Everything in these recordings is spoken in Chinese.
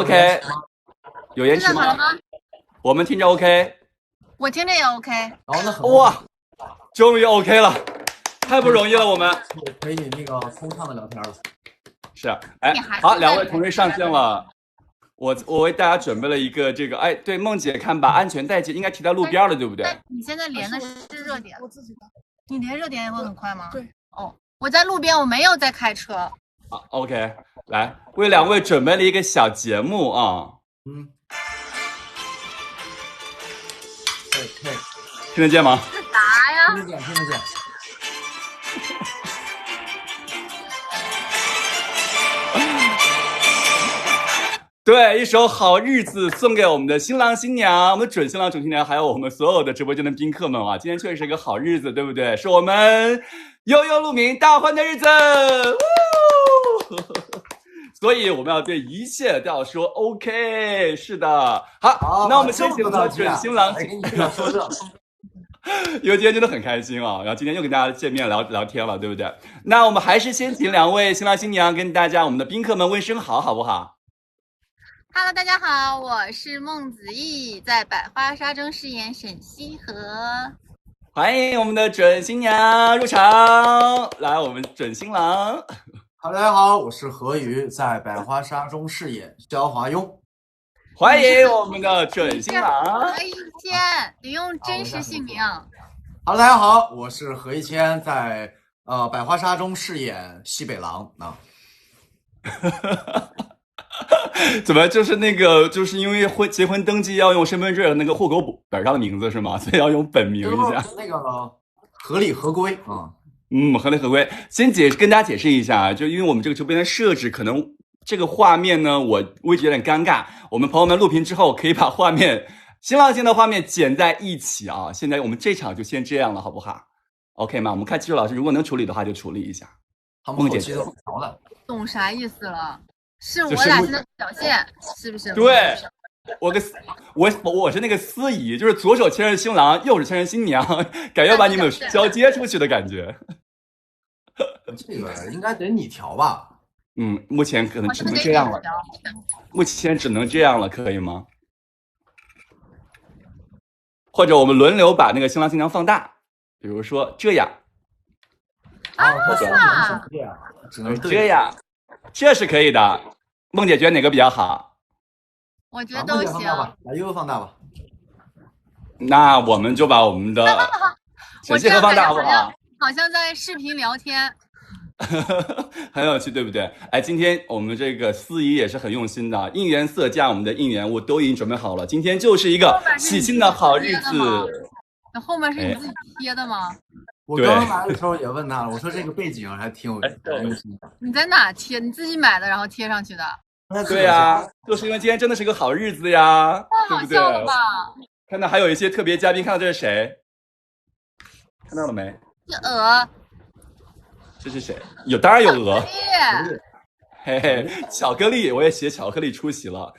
OK，有延迟吗？我们听着 OK。我听着也 OK。哦，那很哇，终于 OK 了，太不容易了，我们可以那个通畅的聊天了。是，哎，好，两位同学上线了。我为大家准备了一个这个，哎，对，梦姐看把安全带应该提到路边了，对不对？你现在连的是热点，我自己的。你连热点也会很快吗？对。哦，我在路边，我没有在开车。啊 ，OK， 来为两位准备了一个小节目啊。可以，听得见吗？是啥呀？听得见，听得见。对，一首好日子送给我们的新郎新娘，我们的准新郎准新娘，还有我们所有的直播间的宾客们啊！今天确实是一个好日子，对不对？是我们悠悠鹿鸣大欢的日子，所以我们要对一切都要说 OK。是的，好，那我们先请我们的准新郎。因为今天真的很开心啊，然后今天又跟大家见面聊聊天了，对不对？那我们还是先请两位新郎新娘跟大家我们的宾客们问声好，好不好？Hello， 大家好，我是孟子义，在百花杀中饰演沈西河。欢迎我们的准新娘入场，来，我们准新郎。大家好，我是何宇，在百花杀中饰演肖华庸。欢迎我们的准新郎何一谦，你用真实姓名。大家好，我是何一谦，在百花杀中饰演西北狼啊。怎么就是那个就是因为结婚登记要用身份证那个户口本上的名字是吗？所以要用本名一下，那个合理合规啊。合理合规。先跟大家解释一下，就因为我们这个直播间的设置，可能这个画面呢，我位置有点尴尬。我们朋友们录屏之后，可以把画面新郎新的画面剪在一起啊。现在我们这场就先这样了，好不好 ？OK 吗？我们看技术老师如果能处理的话，就处理一下。梦姐都调了，懂啥意思了？是我俩现在表现，是不是？对，我是那个司仪，就是左手牵着新郎，右手牵着新娘，感觉把你们交接出去的感觉。这个应该得你调吧？目前可能只能这样了。目前只能这样了，可以吗？或者我们轮流把那个新郎新娘放大，比如说这样。或者这样，只能这样。这是可以的，梦姐觉得哪个比较好？我觉得都行。把悠悠放大吧。那我们就把我们的沈西河放大好不好？好像在视频聊天，很有趣，对不对？哎，今天我们这个司仪也是很用心的，应援色加我们的应援物都已经准备好了，今天就是一个喜庆的好日子。那后面是你自己贴的吗？我刚来的时候也问他了，我说这个背景还挺有用心的。你在哪贴？你自己买的，然后贴上去的？对呀，就是因为今天真的是个好日子呀，对不对？太好笑了吧！看到还有一些特别嘉宾，看到这是谁？看到了没？是鹅。这是谁？当然有鹅。嘿嘿，巧克力，我也写巧克力出席了，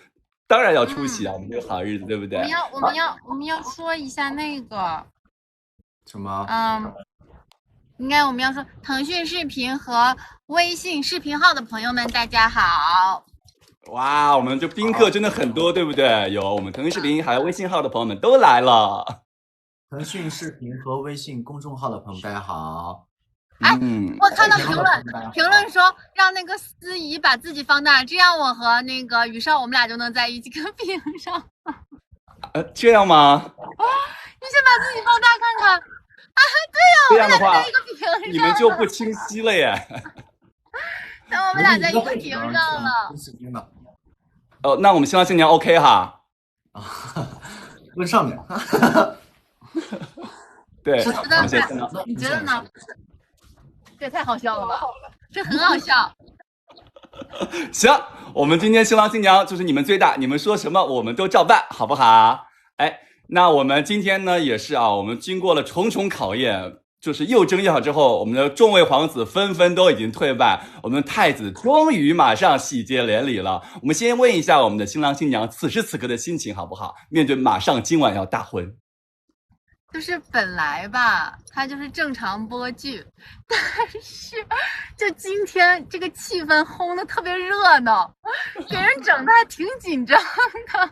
当然要出席啊！我们这个好日子，对不对？我们要说一下那个什么？应该我们要说腾讯视频和微信视频号的朋友们，大家好！哇，我们这宾客真的很多，对不对？有我们腾讯视频还有微信号的朋友们都来了。腾讯视频和微信公众号的朋友，大家好。我看到评论说让那个司仪把自己放大，这样我和那个宇少我们俩就能在一个屏上。这样吗？你先把自己放大看看。对呀，我们俩在一个屏上，你们就不清晰了耶。那我们俩在一个屏上了。那我们新郎新娘 OK 哈？问上面。对，你觉得呢？这太好笑了吧！这很好笑。行，我们今天新郎新娘就是你们最大，你们说什么我们都照办，好不好？哎，那我们今天呢也是啊，我们经过了重重考验，就是又争又好之后，我们的众位皇子纷纷都已经退拜，我们太子终于马上喜结连理了。我们先问一下我们的新郎新娘此时此刻的心情好不好？面对马上今晚要大婚。就是本来吧，它就是正常播剧，但是就今天这个气氛烘的特别热闹，给人整的还挺紧张的。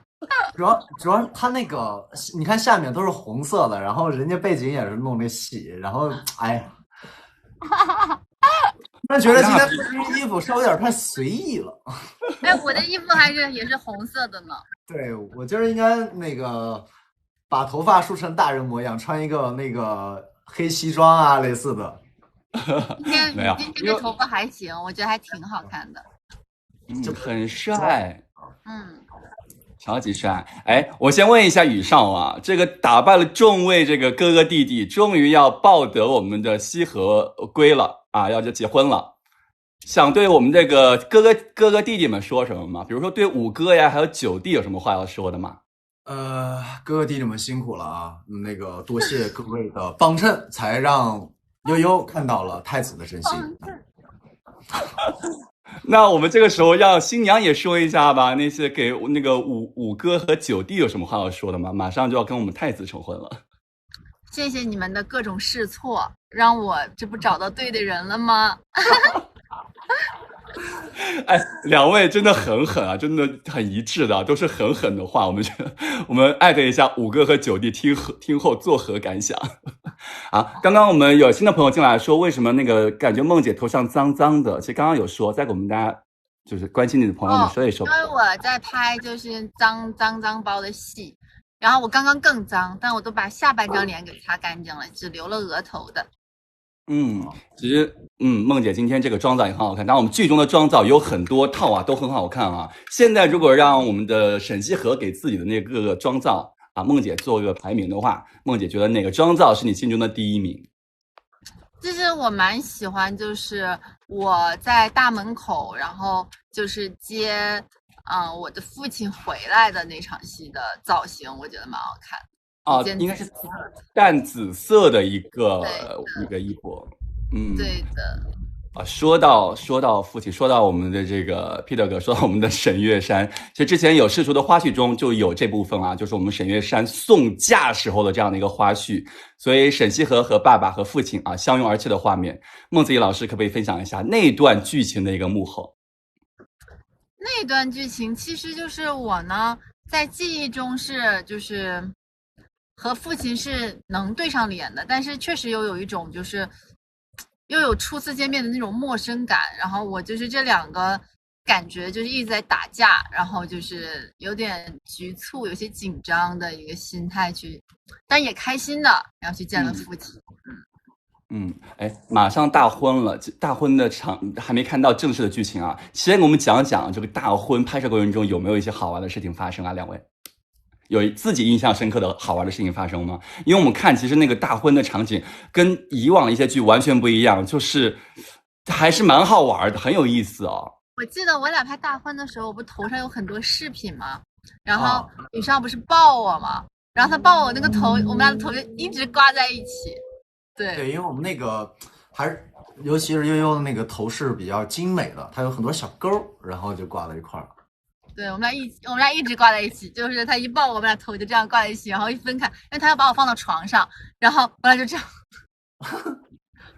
主要它那个，你看下面都是红色的，然后人家背景也是弄的喜，然后哎呀，突然觉得今天这身衣服稍微有点太随意了。哎，我的衣服也是红色的呢。对，我今儿应该那个把头发梳成大人模样，穿一个那个黑西装啊类似的。没有，今天这头发还行，我觉得还挺好看的。就很帅。嗯。超级帅！哎，我先问一下宇少啊，这个打败了众位这个哥哥弟弟，终于要抱得我们的西河归了啊，要就结婚了。想对我们这个哥哥弟弟们说什么吗？比如说对五哥呀，还有九弟有什么话要说的吗？哥哥弟弟们辛苦了啊！那个多谢各位的帮衬，才让悠悠看到了太子的真心。那我们这个时候让新娘也说一下吧，那些给那个五哥和九弟有什么话要说的吗？马上就要跟我们太子成婚了。谢谢你们的各种试错，让我这不找到对的人了吗？哎，两位真的很狠啊，真的很一致的，都是很狠的话。我们艾特一下五哥和九弟，听后作何感想？啊，刚刚我们有新的朋友进来说，为什么那个感觉梦姐头上脏脏的？其实刚刚有说，再给我们大家就是关心你的朋友们说一说。因为我在拍就是脏包的戏，然后我刚刚更脏，但我都把下半张脸给擦干净了，只留了额头的。其实梦姐今天这个妆造也很好看，但我们剧中的妆造有很多套啊，都很好看啊。现在如果让我们的沈西河给自己的那个妆造啊，梦姐做个排名的话，梦姐觉得哪个妆造是你心中的第一名？其实我蛮喜欢，就是我在大门口，然后就是接我的父亲回来的那场戏的造型，我觉得蛮好看的。应该是淡紫色的一个衣服，对的。啊，说到父亲，说到我们的这个 Peter 哥，说到我们的沈月山，其实之前有释出的花絮中就有这部分啊，就是我们沈月山送嫁时候的这样的一个花絮，所以沈西河和爸爸和父亲啊相拥而泣的画面，孟子怡老师可不可以分享一下那段剧情的一个幕后？那段剧情其实就是我呢，在记忆中就是和父亲是能对上脸的，但是确实又有一种就是又有初次见面的那种陌生感，然后我就是这两个感觉就是一直在打架，然后就是有点局促，有些紧张的一个心态去，但也开心的，然后去见了父亲。哎，马上大婚了，大婚的场还没看到正式的剧情啊，先给我们讲讲这个大婚拍摄过程中有没有一些好玩的事情发生啊？两位有自己印象深刻的好玩的事情发生吗？因为我们看其实那个大婚的场景跟以往的一些剧完全不一样，就是还是蛮好玩的，很有意思哦。我记得我俩拍大婚的时候，我不头上有很多饰品吗？然后宇少不是抱我吗？然后他抱我那个头，我们俩的头就一直挂在一起。对，因为我们那个还是，尤其是悠悠的那个头饰比较精美的，它有很多小钩，然后就挂在一块儿。对，我们俩一直挂在一起，就是他一抱我们俩头就这样挂在一起，然后一分开，因为他要把我放到床上，然后我俩就这样，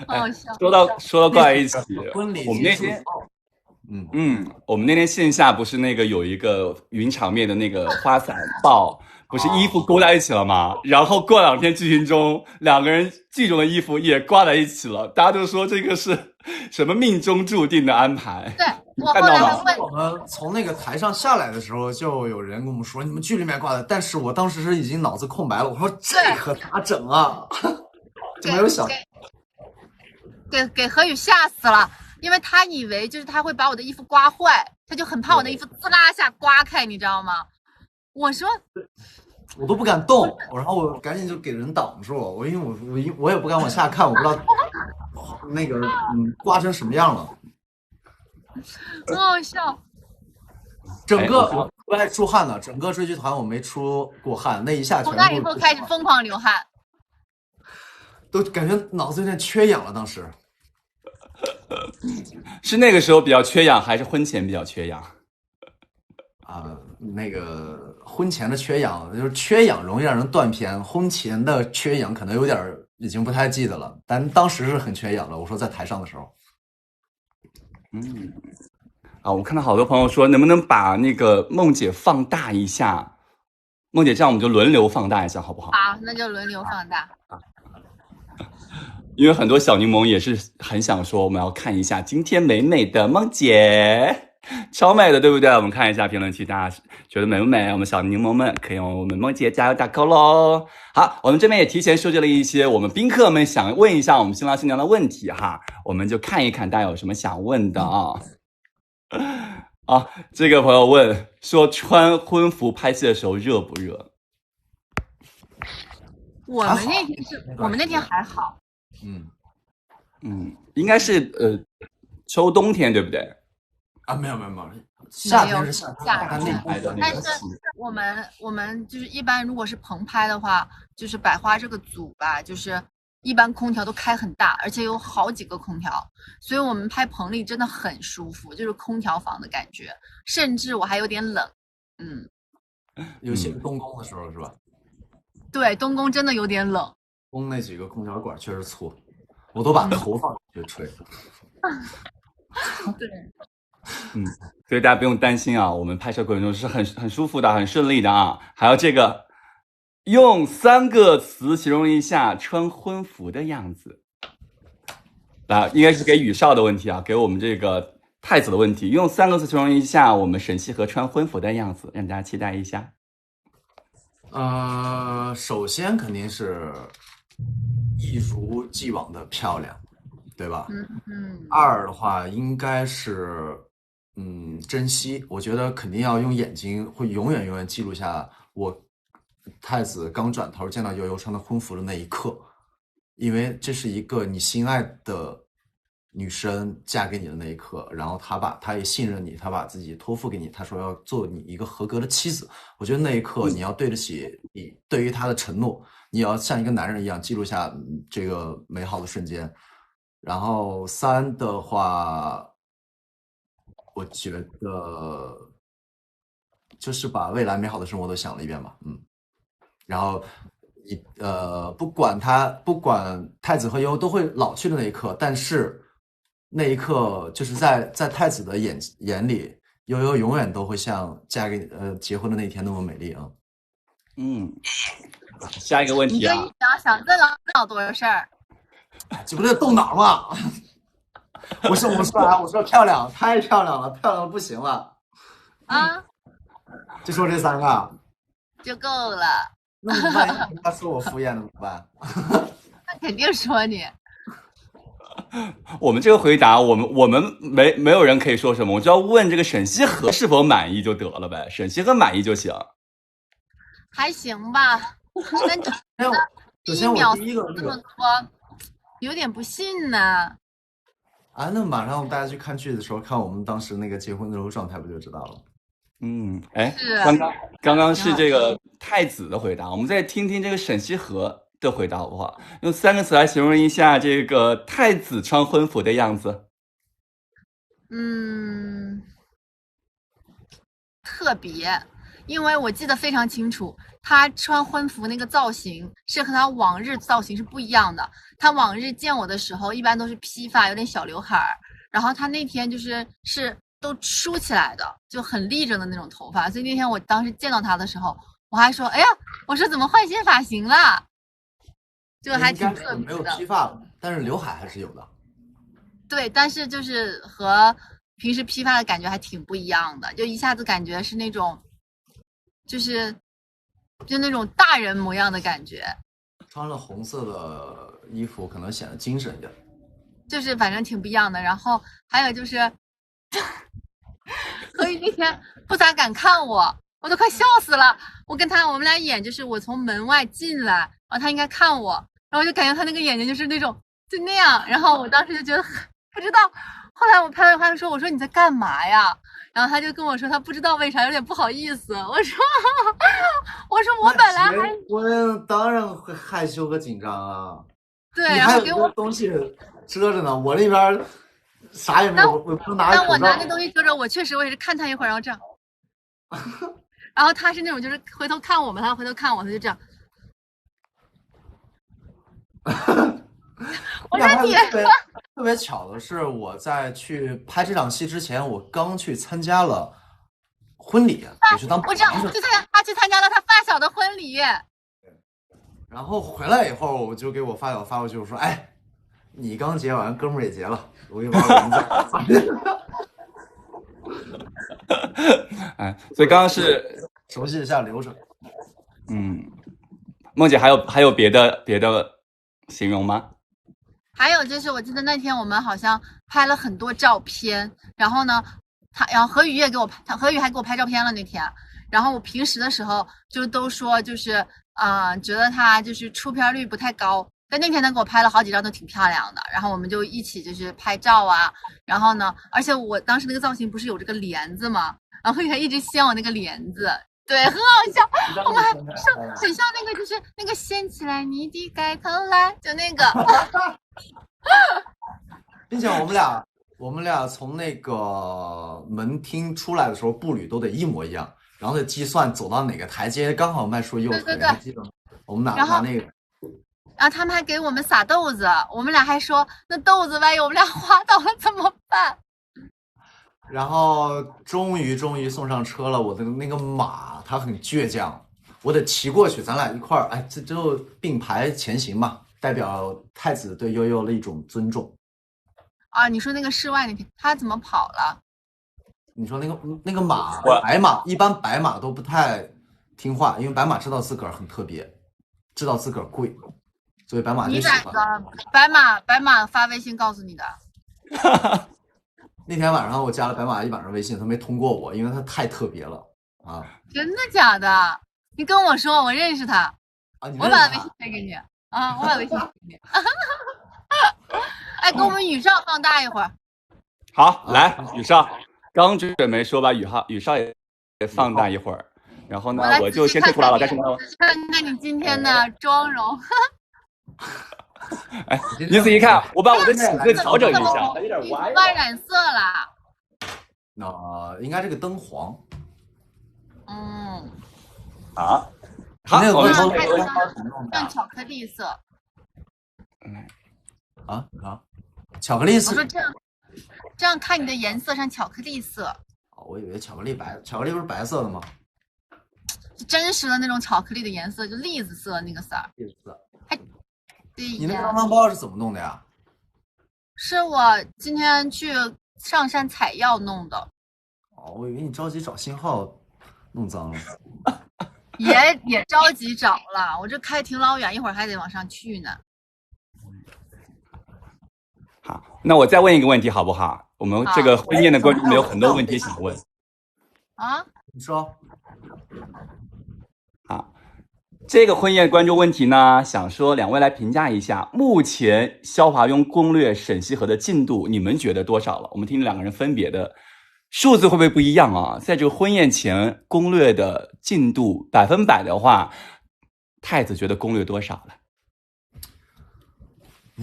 好好笑。说到挂在一起，婚礼我们那天。我们那天线下不是那个有一个云场面的那个花伞抱，不是衣服勾在一起了吗？然后过2天剧情中两个人剧中的衣服也挂在一起了，大家都说这个是什么命中注定的安排？对，我看到了。我们从那个台上下来的时候，就有人跟我们说你们剧里面挂的，但是我当时是已经脑子空白了，我说这可咋整啊？就没有想给何宇吓死了。因为他以为就是他会把我的衣服刮坏，他就很怕我的衣服滋啦一下刮开，你知道吗？我说我都不敢动，然后我赶紧就给人挡住，因为我也不敢往下看，我不知道那个刮成什么样了，很好笑。整个我还出汗呢，整个追剧团我没出过汗，那一下全部。从那以后开始疯狂流汗，都感觉脑子有点缺氧了，当时。是那个时候比较缺氧，还是婚前比较缺氧？那个婚前的缺氧，就是缺氧容易让人断片，婚前的缺氧可能有点已经不太记得了，但当时是很缺氧的。我说在台上的时候，我看到好多朋友说，能不能把那个梦姐放大一下？梦姐，这样我们就轮流放大一下，好不好？好，那就轮流放大。因为很多小柠檬也是很想说，我们要看一下今天美美的梦姐，超美的，对不对？我们看一下评论区，大家觉得美不美？我们小柠檬们可以用我们梦姐加油打 call 喽！好，我们这边也提前收集了一些我们宾客们想问一下我们新郎新娘的问题哈，我们就看一看大家有什么想问的啊。这个朋友问说，穿婚服拍戏的时候热不热？我们那天还好。应该是秋冬天对不对？没有，夏天是夏天拍的那个。但是我们就是一般如果是棚拍的话，就是百花这个组吧，就是一般空调都开很大，而且有好几个空调，所以我们拍棚里真的很舒服，就是空调房的感觉，甚至我还有点冷。尤其是动工的时候是吧？对，动工真的有点冷。工那几个空调管确实粗，我都把头放进去吹。对，所以大家不用担心啊，我们拍摄过程中是很舒服的，很顺利的啊。还有这个，用3个词形容一下穿婚服的样子。应该是给宇少的问题啊，给我们这个太子的问题，用3个词形容一下我们沈西河穿婚服的样子，让大家期待一下。首先肯定是一如既往的漂亮，对吧？二的话应该是珍惜，我觉得肯定要用眼睛会永远记录下我太子刚转头见到悠悠穿的婚服的那一刻，因为这是一个你心爱的女生嫁给你的那一刻，然后他也信任你，他把自己托付给你，他说要做你一个合格的妻子。我觉得那一刻你要对得起你对于他的承诺，你要像一个男人一样记录下这个美好的瞬间。然后3的话，我觉得就是把未来美好的生活都想了一遍吧，然后不管太子和悠悠都会老去的那一刻，但是那一刻就是在太子的眼里，悠悠永远都会像结婚的那一天那么美丽啊。下一个问题啊，你就想这老多的事儿，这不是动脑吗？我说漂亮，太漂亮了，漂亮的不行了啊！就说这3个就够了。那万一他说我敷衍怎么办？那肯定说你。我们这个回答，我们没有人可以说什么，我就要问这个沈西河是否满意就得了呗，沈西河满意就行。还行吧，但你首先我第一个这么多，有点不信呢。那马上大家去看剧的时候，看我们当时那个结婚的时候状态，不就知道了？刚刚是这个太子的回答，我们再听听这个沈西河的回答好不好？用3个词来形容一下这个太子穿婚服的样子。特别，因为我记得非常清楚，他穿婚服那个造型是和他往日造型是不一样的。他往日见我的时候，一般都是披发，有点小刘海儿，然后他那天是都梳起来的，就很立正的那种头发。所以那天我当时见到他的时候，我还说：“哎呀，我说怎么换新发型了？”就还挺特别的。没有披发了，但是刘海还是有的。对，但是就是和平时披发的感觉还挺不一样的，就一下子感觉是那种，就那种大人模样的感觉。穿了红色的衣服，可能显得精神一点。就是反正挺不一样的。然后还有就是，所以那天不咋敢看我，我都快笑死了。我们俩演，就是我从门外进来，然后他应该看我，然后我就感觉他那个眼睛就是那种就那样，然后我当时就觉得不知道。后来我拍完话说：“我说你在干嘛呀？”然后他就跟我说他不知道为啥，有点不好意思。我说我本来还我当然会害羞和紧张啊。对，然后给我东西遮着呢，我那边啥也没有，我不拿着口罩。但我拿那东西遮着，我确实我也是看他一会儿，然后这样。然后他是那种就是回头看我们，他回头看我，他就这样。我说你特别巧的是，我在去拍这场戏之前，我刚去参加了婚礼，我去当我知道，他去参加了他发小的婚礼。然后回来以后，我就给我发小发过去，我说：“哎，你刚结完，哥们儿也结了，我给你把我名字。”哎，所以刚刚是熟悉一下流程。梦姐还有别的形容吗？还有就是，我记得那天我们好像拍了很多照片，然后呢，然后何宇何宇还给我拍照片了那天。然后我平时的时候就都说就是觉得他就是出片率不太高，但那天他给我拍了好几张都挺漂亮的。然后我们就一起就是拍照啊，然后呢，而且我当时那个造型不是有这个帘子吗？然后何宇还一直掀我那个帘子。对，很好笑。我们还说很像那个，就是那个掀起来你的盖头来，就那个。并且我们俩从那个门厅出来的时候步履都得一模一样，然后再计算走到哪个台阶刚好迈出右腿。对，记得我们拿那个。然后他们还给我们撒豆子，我们俩还说那豆子万一我们俩滑倒了怎么办？然后终于送上车了，我的那个马它很倔强，我得骑过去，咱俩一块儿，哎，这就并排前行嘛，代表太子对悠悠的一种尊重。啊，你说那个室外那天他怎么跑了？你说那个马，白马一般白马都不太听话，因为白马知道自个儿很特别，知道自个儿贵，所以白马就喜欢。你哪个白马发微信告诉你的？那天晚上我加了白马一晚上微信，他没通过我，因为他太特别了啊！真的假的？你跟我说，我认识他啊，你我把微信推给你啊，我把微信推给你。哎，给我们宇少放大一会儿。好，来，宇少刚准备说把宇少也放大一会儿，然后呢，我就先退出来了。但是呢，看看你今天的妆容。哎，你仔细看，我把我的尺子调整一下，它有点歪。发染色了。应该这个灯黄。好，我们像巧克力色。巧克力色。我说这样看你的颜色像巧克力色。我以为巧克力白，巧克力不是白色的吗？真实的那种巧克力的颜色，就栗子色那个色儿。栗子色。对呀。你那个汤汤包是怎么弄的呀？是我今天去上山采药弄的。哦，我以为你着急找信号弄脏了。也着急找了，我这开挺老远，一会儿还得往上去呢。好，那我再问一个问题好不好？我们这个婚宴的观众们有很多问题想问。啊？你说。好，这个婚宴观众问题呢，想说两位来评价一下目前萧华庸攻略沈西河的进度，你们觉得多少了？我们听两个人分别的数字会不会不一样啊？在这个婚宴前攻略的进度100%的话，太子觉得攻略多少了？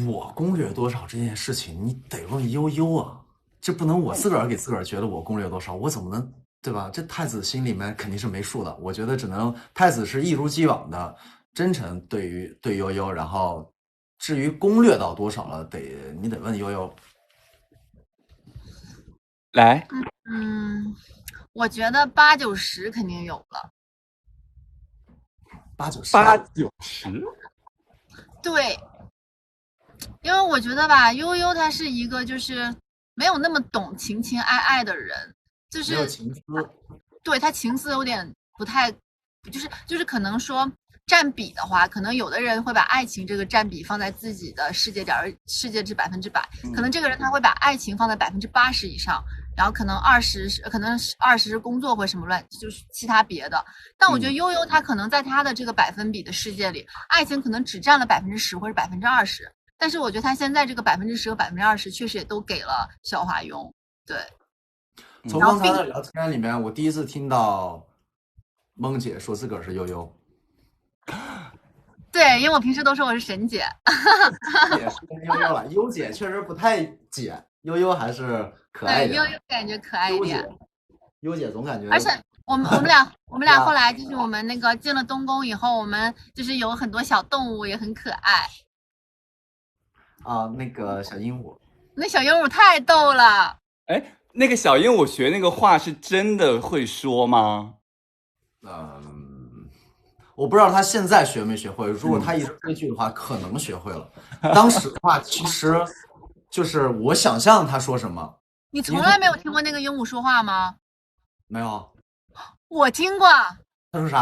我攻略多少这件事情，你得问悠悠啊，这不能我自个儿给自个儿觉得我攻略多少，我怎么能对吧？这太子心里面肯定是没数的，我觉得只能太子是一如既往的真诚对悠悠，然后至于攻略到多少了，你得问悠悠。来，我觉得8、9、10肯定有了。8、9、10。8、9、10。对，因为我觉得吧，悠悠他是一个就是没有那么懂情情爱爱的人，就是没有情思。对，他情思有点不太，就是可能说占比的话，可能有的人会把爱情这个占比放在自己的世界值100%，可能这个人他会把爱情放在80%以上，然后可能20%是工作或什么就是其他别的。但我觉得悠悠他可能在他的这个百分比的世界里，爱情可能只占了10%或者20%，但是我觉得他现在这个10%和20%确实也都给了萧华庸。对。从刚才的聊天里面，我第一次听到梦姐说自个儿是悠悠。对，因为我平时都说我是沈姐。也是悠悠了，悠姐确实不太姐，悠悠还是可爱一点。悠悠感觉可爱一点。悠姐总感觉。我们俩后来就是我们那个进了东宫以后，我们就是有很多小动物也很可爱。那个小鹦鹉，那小鹦鹉太逗了。哎，那个小鹦鹉学那个话是真的会说吗？我不知道他现在学没学会。如果他一直追剧的话，可能学会了。当时的话，其实就是我想象他说什么。你从来没有听过那个鹦鹉说话吗？没有。我听过。他说啥？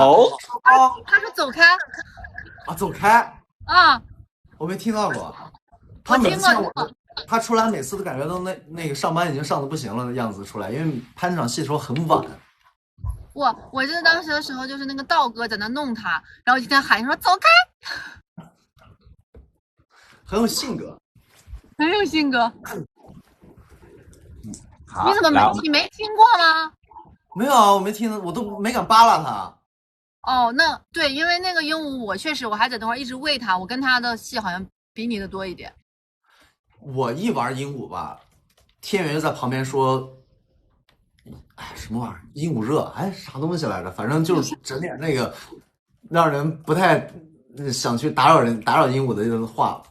他说走开。走开。我没听到过。他每次他出来每次都感觉到那个上班已经上的不行了的样子出来，因为拍那场戏的时候很晚。我记得当时的时候，就是那个道哥在那弄他，然后就在喊说走开。很有性格。很有性格。好，你怎么你没听过吗？没有啊，我没听，我都没敢扒拉他。那对，因为那个鹦鹉，我确实我还在那块一直喂它，我跟它的戏好像比你的多一点。我一玩鹦鹉吧，天元就在旁边说：“什么玩意儿？鹦鹉热？啥东西来着？反正就是整点那个让人不太想去打扰鹦鹉的这个话。”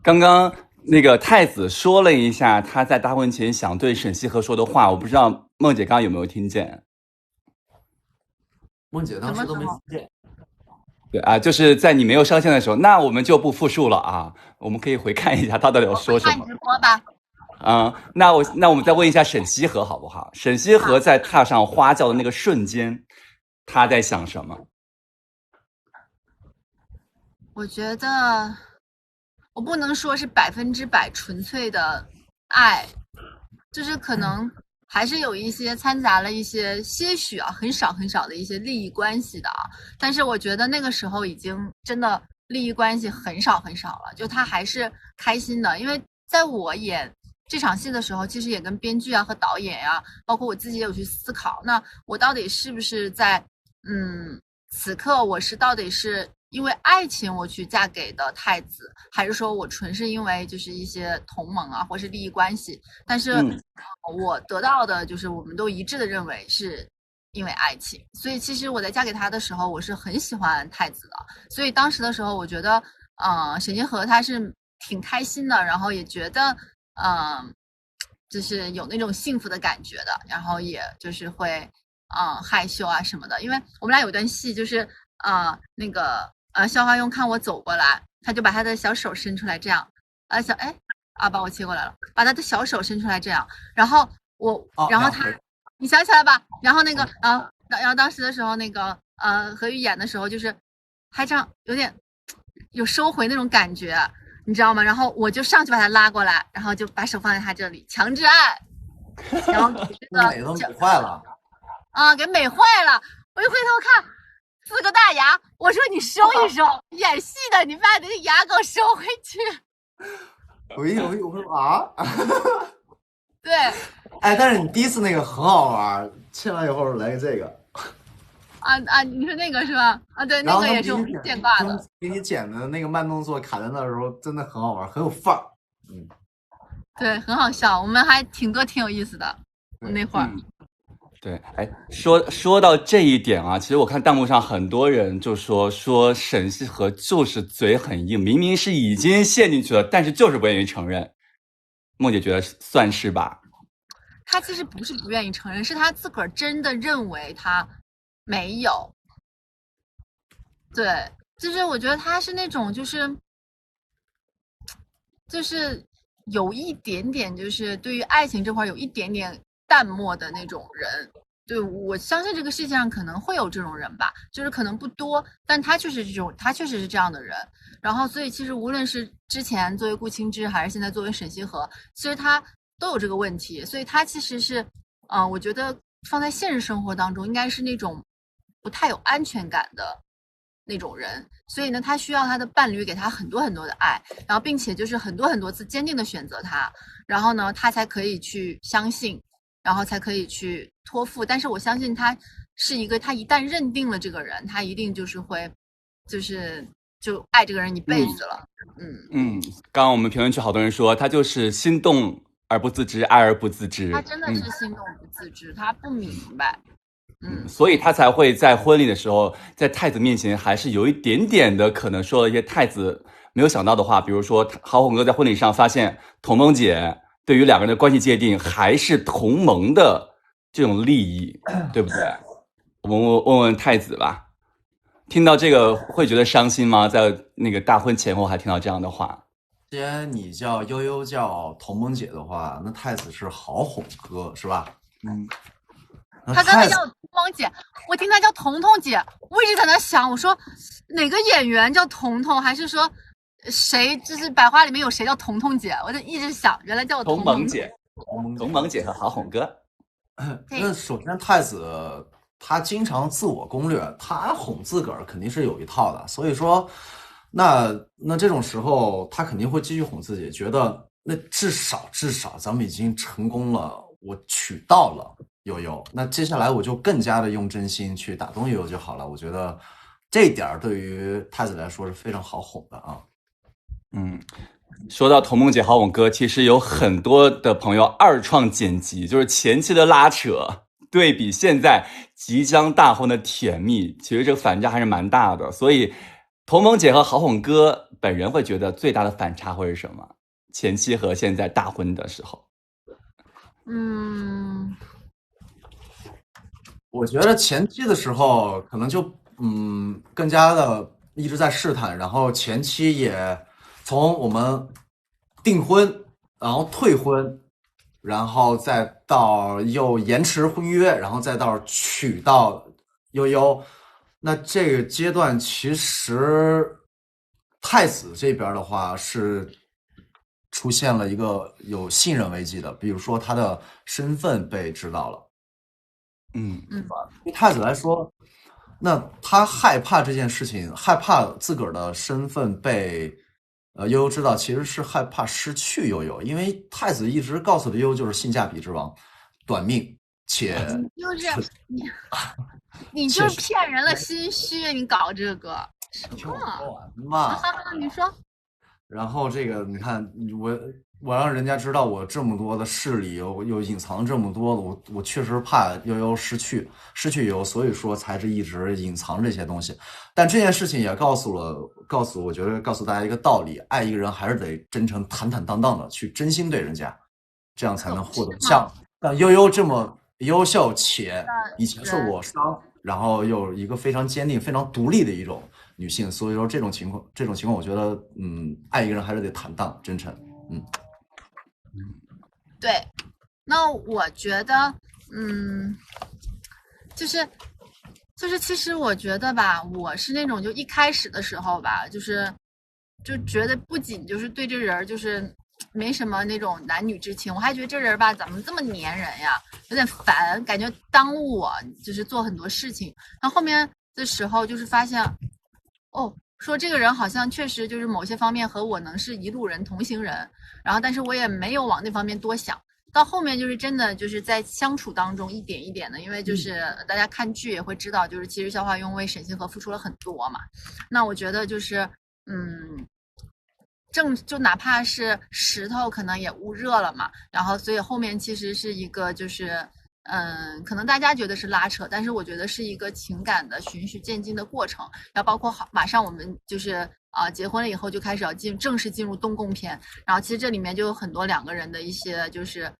刚刚那个太子说了一下他在大婚前想对沈西河说的话，我不知道梦姐刚刚有没有听见。梦姐当时都没听见。对啊，就是在你没有上线的时候，那我们就不复述了啊，我们可以回看一下他到底有说什么。看直播吧。那我们再问一下沈西河好不好？沈西河在踏上花轿的那个瞬间，他在想什么？我觉得我不能说是100%纯粹的爱，就是可能还是有一些掺杂了一些些许很少很少的一些利益关系的但是我觉得那个时候已经真的利益关系很少很少了，就他还是开心的。因为在我演这场戏的时候，其实也跟编剧和导演包括我自己也有去思考，那我到底是不是在此刻我是到底是因为爱情我去嫁给的太子，还是说我纯是因为就是一些同盟或是利益关系？但是我得到的就是我们都一致的认为是因为爱情。所以其实我在嫁给他的时候，我是很喜欢太子的。所以当时的时候，我觉得沈星河他是挺开心的，然后也觉得就是有那种幸福的感觉的，然后也就是会害羞什么的。因为我们俩有段戏就是那个肖花庸看我走过来，他就把他的小手伸出来这样把我切过来了，把他的小手伸出来这样，然后然后他你想起来吧？然后那个然后当时的时候那个何雨演的时候就是还这样有收回那种感觉，你知道吗？然后我就上去把他拉过来，然后就把手放在他这里，强制爱，然后美都美坏了给美坏了。我一回头看4个大牙，我说你收一收，演戏的你把你的牙给我收回去。我说对，但是你第一次那个很好玩，切完以后来个这个你说那个是吧？对，那个也是我们见挂的。给你剪的那个慢动作卡在那的时候，真的很好玩，很有范儿。对，很好笑，我们还挺有意思的那会儿。对，说到这一点其实我看弹幕上很多人就说沈西河就是嘴很硬，明明是已经陷进去了，但是就是不愿意承认。梦姐觉得算是吧？他其实不是不愿意承认，是他自个儿真的认为他没有。对，就是我觉得他是那种就是有一点点就是对于爱情这块有一点点淡漠的那种人。对，我相信这个世界上可能会有这种人吧，就是可能不多，但他确实是这样的人。然后所以其实无论是之前作为顾青之还是现在作为沈西河，其实他都有这个问题。所以他其实是我觉得放在现实生活当中应该是那种不太有安全感的那种人。所以呢，他需要他的伴侣给他很多很多的爱，然后并且就是很多很多次坚定的选择他，然后呢他才可以去相信，然后才可以去托付。但是我相信他是一个，他一旦认定了这个人，他一定就是会就爱这个人一辈子了。刚刚我们评论区好多人说他就是心动而不自知，爱而不自知。他真的是心动不自知，他不明白。所以他才会在婚礼的时候，在太子面前还是有一点点的可能说了一些太子没有想到的话，比如说郝宏哥在婚礼上发现同盟姐对于两个人的关系界定还是同盟的这种利益，对不对？我们问问太子吧。听到这个会觉得伤心吗？在那个大婚前后还听到这样的话。既然你叫悠悠叫同盟姐的话，那太子是郝宏哥是吧？他刚才叫同盟姐，我听他叫彤彤姐，我一直在那想，我说哪个演员叫彤彤，还是说谁就是百花里面有谁叫彤彤姐？我就一直想，原来叫我同盟姐，同盟姐和郝宏哥。那首先太子他经常自我攻略，他哄自个儿肯定是有一套的，所以说那这种时候他肯定会继续哄自己，觉得那至少咱们已经成功了，我娶到了悠悠，那接下来我就更加的用真心去打动悠悠就好了。我觉得这一点对于太子来说是非常好哄的啊。说到同盟姐郝宏哥，其实有很多的朋友二创剪辑，就是前期的拉扯对比现在即将大婚的甜蜜，其实这个反差还是蛮大的。所以同盟姐和郝宏哥本人会觉得最大的反差会是什么？前期和现在大婚的时候。我觉得前期的时候可能就更加的一直在试探，然后前期也从我们订婚，然后退婚，然后再到又延迟婚约，然后再到娶到悠悠，那这个阶段其实太子这边的话是出现了一个有信任危机的，比如说他的身份被知道了。对太子来说，那他害怕这件事情，害怕自个儿的身份被悠悠知道，其实是害怕失去悠悠，因为太子一直告诉的悠悠就是性价比之王，短命且就是你就是骗人了，心虚，你搞这个什么？你说。然后这个你看我让人家知道我这么多的势力，又隐藏这么多的，我确实怕悠悠失去悠悠，所以说才是一直隐藏这些东西。但这件事情也告诉我觉得告诉大家一个道理，爱一个人还是得真诚坦坦荡荡的去真心对人家，这样才能获得像悠悠这么优秀且以前受过伤，然后又一个非常坚定非常独立的一种女性，所以说这种情况我觉得爱一个人还是得坦荡真诚。对，那我觉得就是其实我觉得吧，我是那种就一开始的时候吧，就觉得不仅就是对这人就是没什么那种男女之情，我还觉得这人吧怎么这么粘人呀，有点烦，感觉耽误我就是做很多事情。然后后面的时候就是发现说这个人好像确实就是某些方面和我能是一路人同行人，然后但是我也没有往那方面多想。到后面就是真的就是在相处当中一点一点的，因为就是大家看剧也会知道，就是其实肖华雍为沈星河付出了很多嘛。那我觉得就是就哪怕是石头可能也捂热了嘛，然后所以后面其实是一个就是可能大家觉得是拉扯，但是我觉得是一个情感的循序渐进的过程。然后包括马上我们就是结婚了以后就开始要正式进入东宫篇，然后其实这里面就有很多两个人的一些就是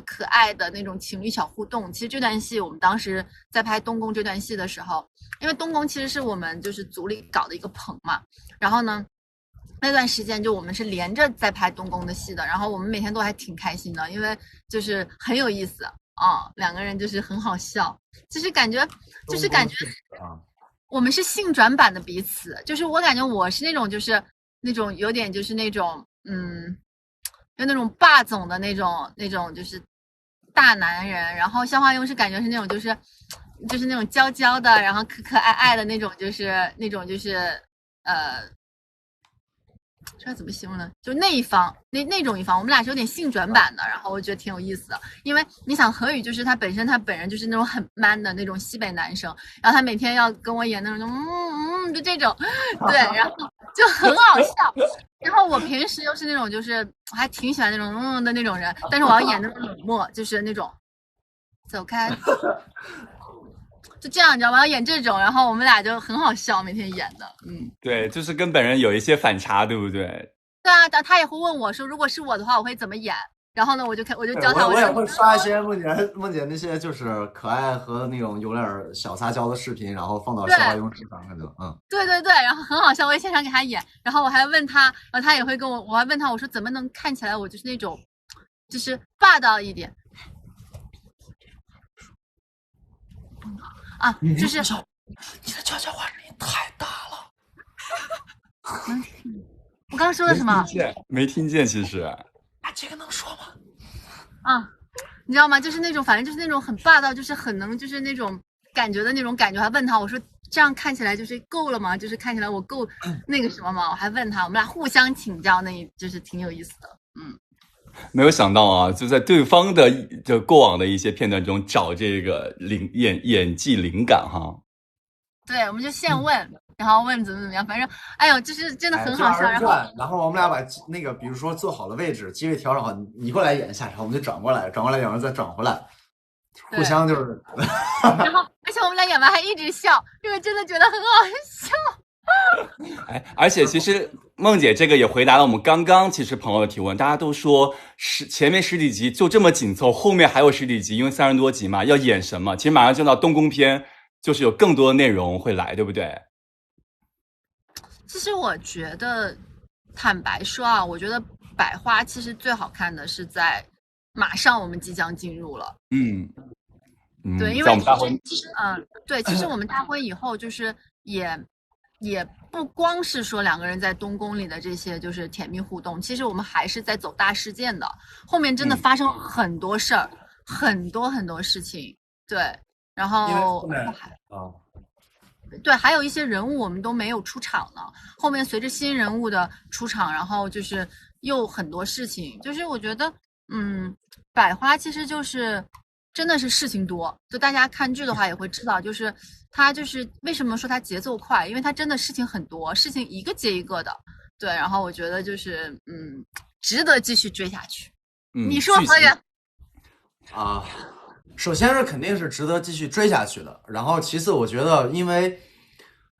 可爱的那种情侣小互动。其实这段戏我们当时在拍东宫这段戏的时候，因为东宫其实是我们就是组里搞的一个棚嘛，然后呢那段时间就我们是连着在拍东宫的戏的，然后我们每天都还挺开心的，因为就是很有意思两个人就是很好笑，就是感觉我们是性转版的彼此，就是我感觉我是那种就是那种有点就是那种就那种霸总的那种就是大男人，然后肖华雍是感觉是那种就是那种娇娇的，然后可可爱爱的那种就是这怎么形容呢？就那一方那种一方，我们俩是有点性转版的，然后我觉得挺有意思的。因为你想何宇就是他本人就是那种很 man 的那种西北男生，然后他每天要跟我演那种就这种，对，然后就很好笑。然后我平时又是那种就是还挺喜欢那种的那种人，但是我要演那种冷漠，就是那种走开，就这样你知道吗？要演这种，然后我们俩就很好笑，每天演的，对，就是跟本人有一些反差，对不对？对啊，他也会问我说，如果是我的话，我会怎么演？然后呢，我就教他，我也会刷一些梦姐那些就是可爱和那种有点小撒娇的视频，然后放到笑话用时上那种，对，然后很好笑，我也现场给他演，然后我还问他，然后他也会跟我还问他，我说怎么能看起来我就是那种，就是霸道一点啊，就是你的悄悄话声音太大了。我刚刚说的什么？没听见，其实。这个能说吗？啊，你知道吗？就是那种，反正就是那种很霸道，就是很能，就是那种感觉的那种感觉。还问他，我说这样看起来就是够了吗？就是看起来我够那个什么吗？我还问他，我们俩互相请教，就是挺有意思的。没有想到啊，就在对方的就过往的一些片段中找这个演技灵感哈。对，我们就现问。然后问怎么样，反正哎呦，就是真的很好笑。然后我们俩把那个，比如说坐好了位置，机位调整好，你过来演下场，我们就转过来，演完再转回来，互相就是。然后，而且我们俩演完还一直笑，因为真的觉得很好笑。哎，而且其实梦姐这个也回答了我们刚刚其实朋友的提问，大家都说前面10几集就这么紧凑，后面还有10几集，因为30多集嘛，要演什么？其实马上就到东宫篇，就是有更多的内容会来，对不对？其实我觉得，坦白说啊，我觉得百花其实最好看的是在马上我们即将进入了。对，因为其实对，其实我们大婚以后就是也不光是说2个人在东宫里的这些就是甜蜜互动，其实我们还是在走大事件的，后面真的发生很多事儿，很多事情。对，然后对，还有一些人物我们都没有出场呢。后面随着新人物的出场，然后就是又很多事情。就是我觉得，百花其实就是真的是事情多。就大家看剧的话也会知道，就是它就是为什么说它节奏快，因为它真的事情很多，事情一个接一个的。对，然后我觉得就是值得继续追下去。你说何源？首先是肯定是值得继续追下去的，然后其次我觉得因为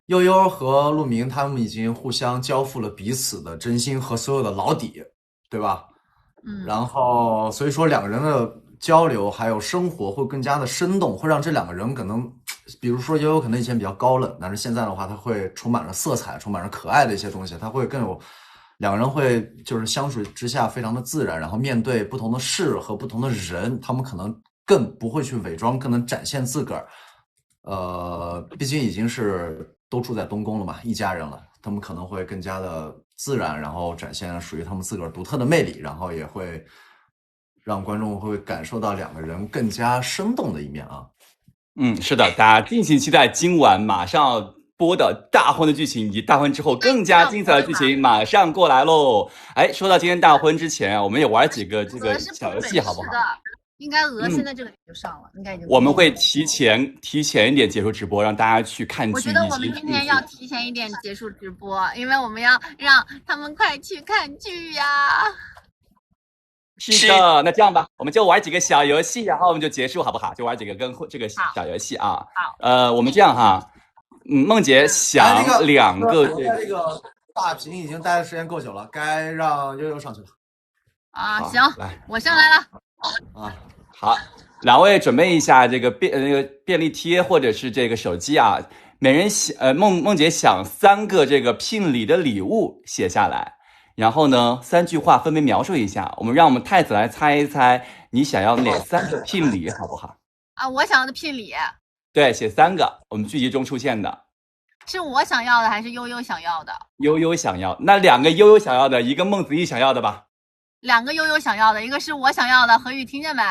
悠悠和陆明他们已经互相交付了彼此的真心和所有的老底，对吧？然后所以说2个人的交流还有生活会更加的生动，会让这2个人可能，比如说悠悠可能以前比较高冷，但是现在的话他会充满着色彩，充满着可爱的一些东西，他会更有2个人会就是相处之下非常的自然，然后面对不同的事和不同的人，他们可能更不会去伪装，更能展现自个儿。毕竟已经是都住在东宫了嘛，一家人了，他们可能会更加的自然，然后展现属于他们自个儿独特的魅力，然后也会让观众会感受到2个人更加生动的一面啊。是的，大家敬请期待今晚马上播的大婚的剧情，以及大婚之后更加精彩的剧情马上过来喽。哎，说到今天大婚之前，我们也玩几个这个小游戏，好不好？应该现在这个就上了，应该已经。我们会提前一点结束直播，让大家去看剧。我觉得我们今天要提前一点结束直播，因为我们要让他们快去看剧呀。是的，那这样吧，我们就玩几个小游戏，然后我们就结束，好不好？就玩几个跟这个小游戏啊。好。我们这样哈，梦姐想2个这个大屏已经待的时间够久了，该让悠悠上去了。行，来，我上来了。好，2位准备一下这个便利贴或者是这个手机啊，每人梦姐想3个这个聘礼的礼物写下来，然后呢3句话分别描述一下，让我们太子来猜一猜你想要哪3个聘礼，好不好？我想要的聘礼。对，写3个，我们剧集中出现的。是我想要的还是悠悠想要的？悠悠想要，那2个悠悠想要的，一个孟子义想要的吧？2个悠悠想要的，一个是我想要的，何宇听见没？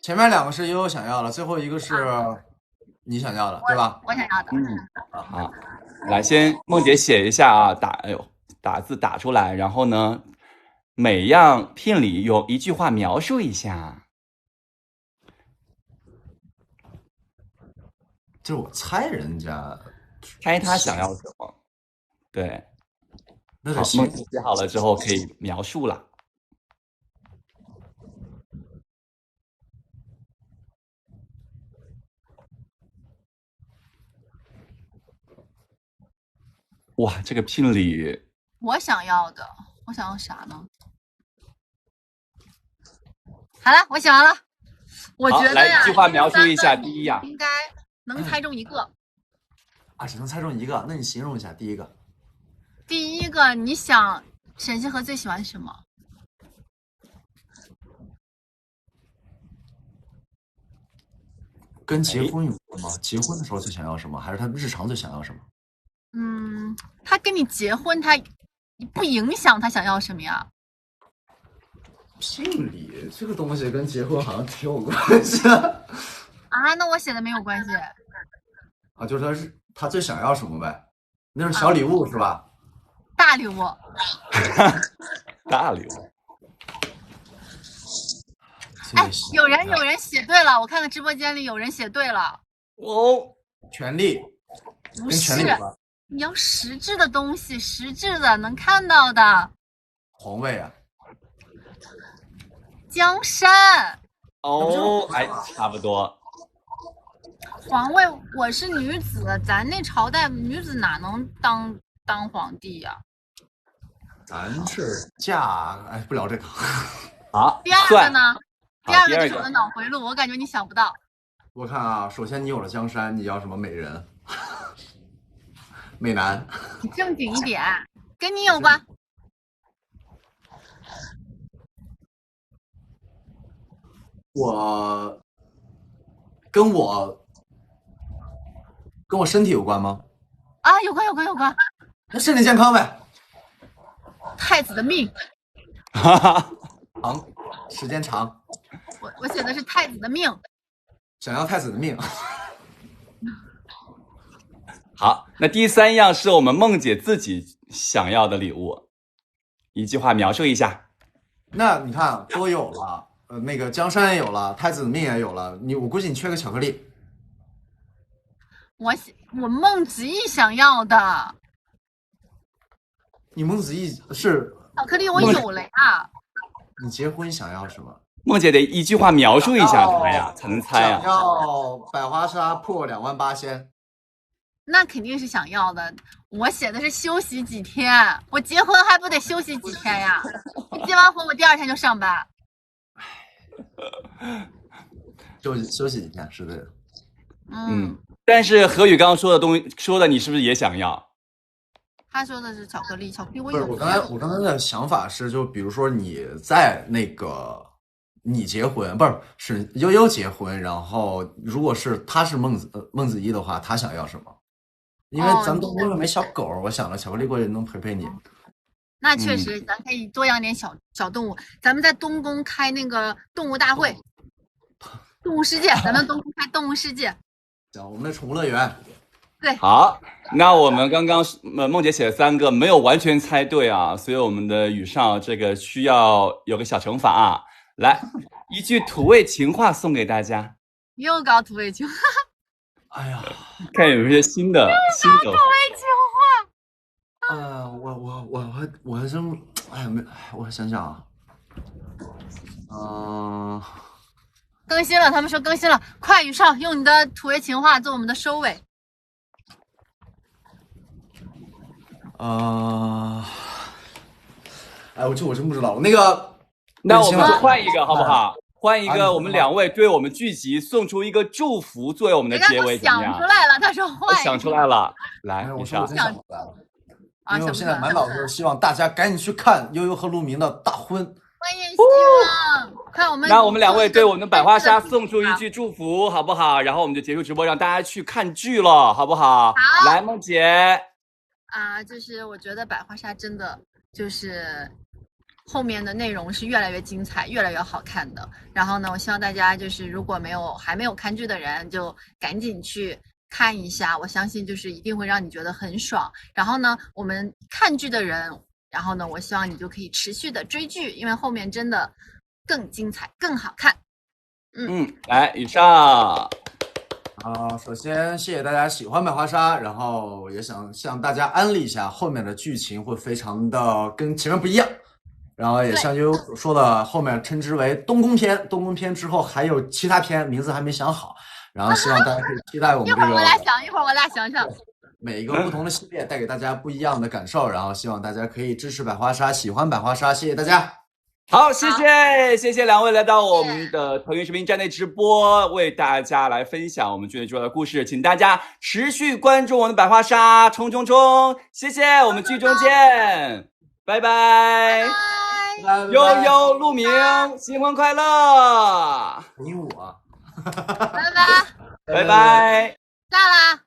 前面2个是悠悠想要的，最后一个是你想要的，对吧？我想要的。好，来先梦姐写一下啊，打字打出来，然后呢，每样聘礼用1句话描述一下。就是我猜人家猜他想要什么。对，好，那得梦姐写好了之后可以描述了。哇，这个聘礼，我想要啥呢？好了，我写完了。我觉得呀，来一句话描述一下第一样，应该能猜中一个。啊，只能猜中一个，那你形容一下第一个。第一个，你想沈星河最喜欢什么？跟结婚有关吗？结婚的时候最想要什么？还是他日常最想要什么？他跟你结婚，他不影响他想要什么呀？聘礼这个东西跟结婚好像挺有关系的。啊，那我写的没有关系。啊，就是他最想要什么呗？那是小礼物是吧？大礼物。大礼物。哎，有人写对了，我看看直播间里有人写对了。哦，权利，不跟权利是有关。你要实质的东西，实质的能看到的。皇位啊。江山。哦，哎，差不多。皇位，我是女子，咱那朝代女子哪能当皇帝呀？咱是嫁，哎，不聊这个。好，第二个呢？第二第二个就是我的脑回路，我感觉你想不到。我看啊，首先你有了江山，你要什么美人、美男？你正经一点，跟你有关。跟我身体有关吗？啊，有关。那身体健康呗。太子的命。长，时间长。我写的是太子的命。想要太子的命。好，那第三样是我们梦姐自己想要的礼物，一句话描述一下。那你看都有了，那个江山也有了，太子的命也有了，我估计你缺个巧克力。我孟子义想要的。你孟子义是巧克力，我有了呀。你结婚想要什么？梦姐得一句话描述一下它呀，才能猜啊。想要百花纱破28000。那肯定是想要的。我写的是休息几天，我结婚还不得休息几天呀？结完婚我第2天就上班。休息几天是对的。但是何宇刚刚说的你是不是也想要？他说的是巧克力，巧克力我不是，有。我刚才的想法是，就比如说你在那个你结婚，不是悠悠结婚，然后如果是他是孟子义的话，他想要什么？因为咱们都因为没小狗，我想了巧克力过去能陪你。那确实，咱可以多养点小动物。咱们在东宫开那个动物大会，动物世界，咱们东宫开动物世界。行，我们的宠物乐园。对，好，那我们刚刚梦姐写了3个，没有完全猜对啊，所以我们的宇少这个需要有个小惩罚啊。来，一句土味情话送给大家。又搞土味情话。哎呀，看有一些新的土味情话。我还真我想想啊。更新了，他们说更新了，快宇少用你的土味情话做我们的收尾。哎，我真不知道，我那个，那我们换一个好不好？换一个，我们2位对我们剧集送出一个祝福，作为我们的结尾，怎么样？想出来了，他说换。想出来了，来，我说我真想出来了，因为我现在满脑子希望大家赶紧去看悠悠和陆明的大婚。我也希望看我们。那我们2位对我们的百花纱送出一句祝福，好不好？然后我们就结束直播，让大家去看剧了，好不好？好，来，梦姐。就是我觉得百花纱真的就是后面的内容是越来越精彩，越来越好看的。然后呢，我希望大家就是如果还没有看剧的人，就赶紧去看一下，我相信就是一定会让你觉得很爽。然后呢，我们看剧的人，然后呢，我希望你就可以持续的追剧，因为后面真的更精彩、更好看。来，以上。首先谢谢大家喜欢百花杀，然后也想向大家安利一下，后面的剧情会非常的跟前面不一样。然后也像悠悠所说的，后面称之为东宫篇，东宫篇之后还有其他篇，名字还没想好。然后希望大家可以期待我们这个。一会儿我来想，一会儿我来想想。每一个不同的系列带给大家不一样的感受，然后希望大家可以支持百花杀，喜欢百花杀，谢谢大家。好，谢谢两位来到我们的腾讯视频站内直播，为大家来分享我们剧内主要的故事，请大家持续关注我们的百花杀，冲冲冲！谢谢，我们剧中见，拜拜。悠悠、陆明，新婚快乐！你我，拜拜，拜拜，下啦。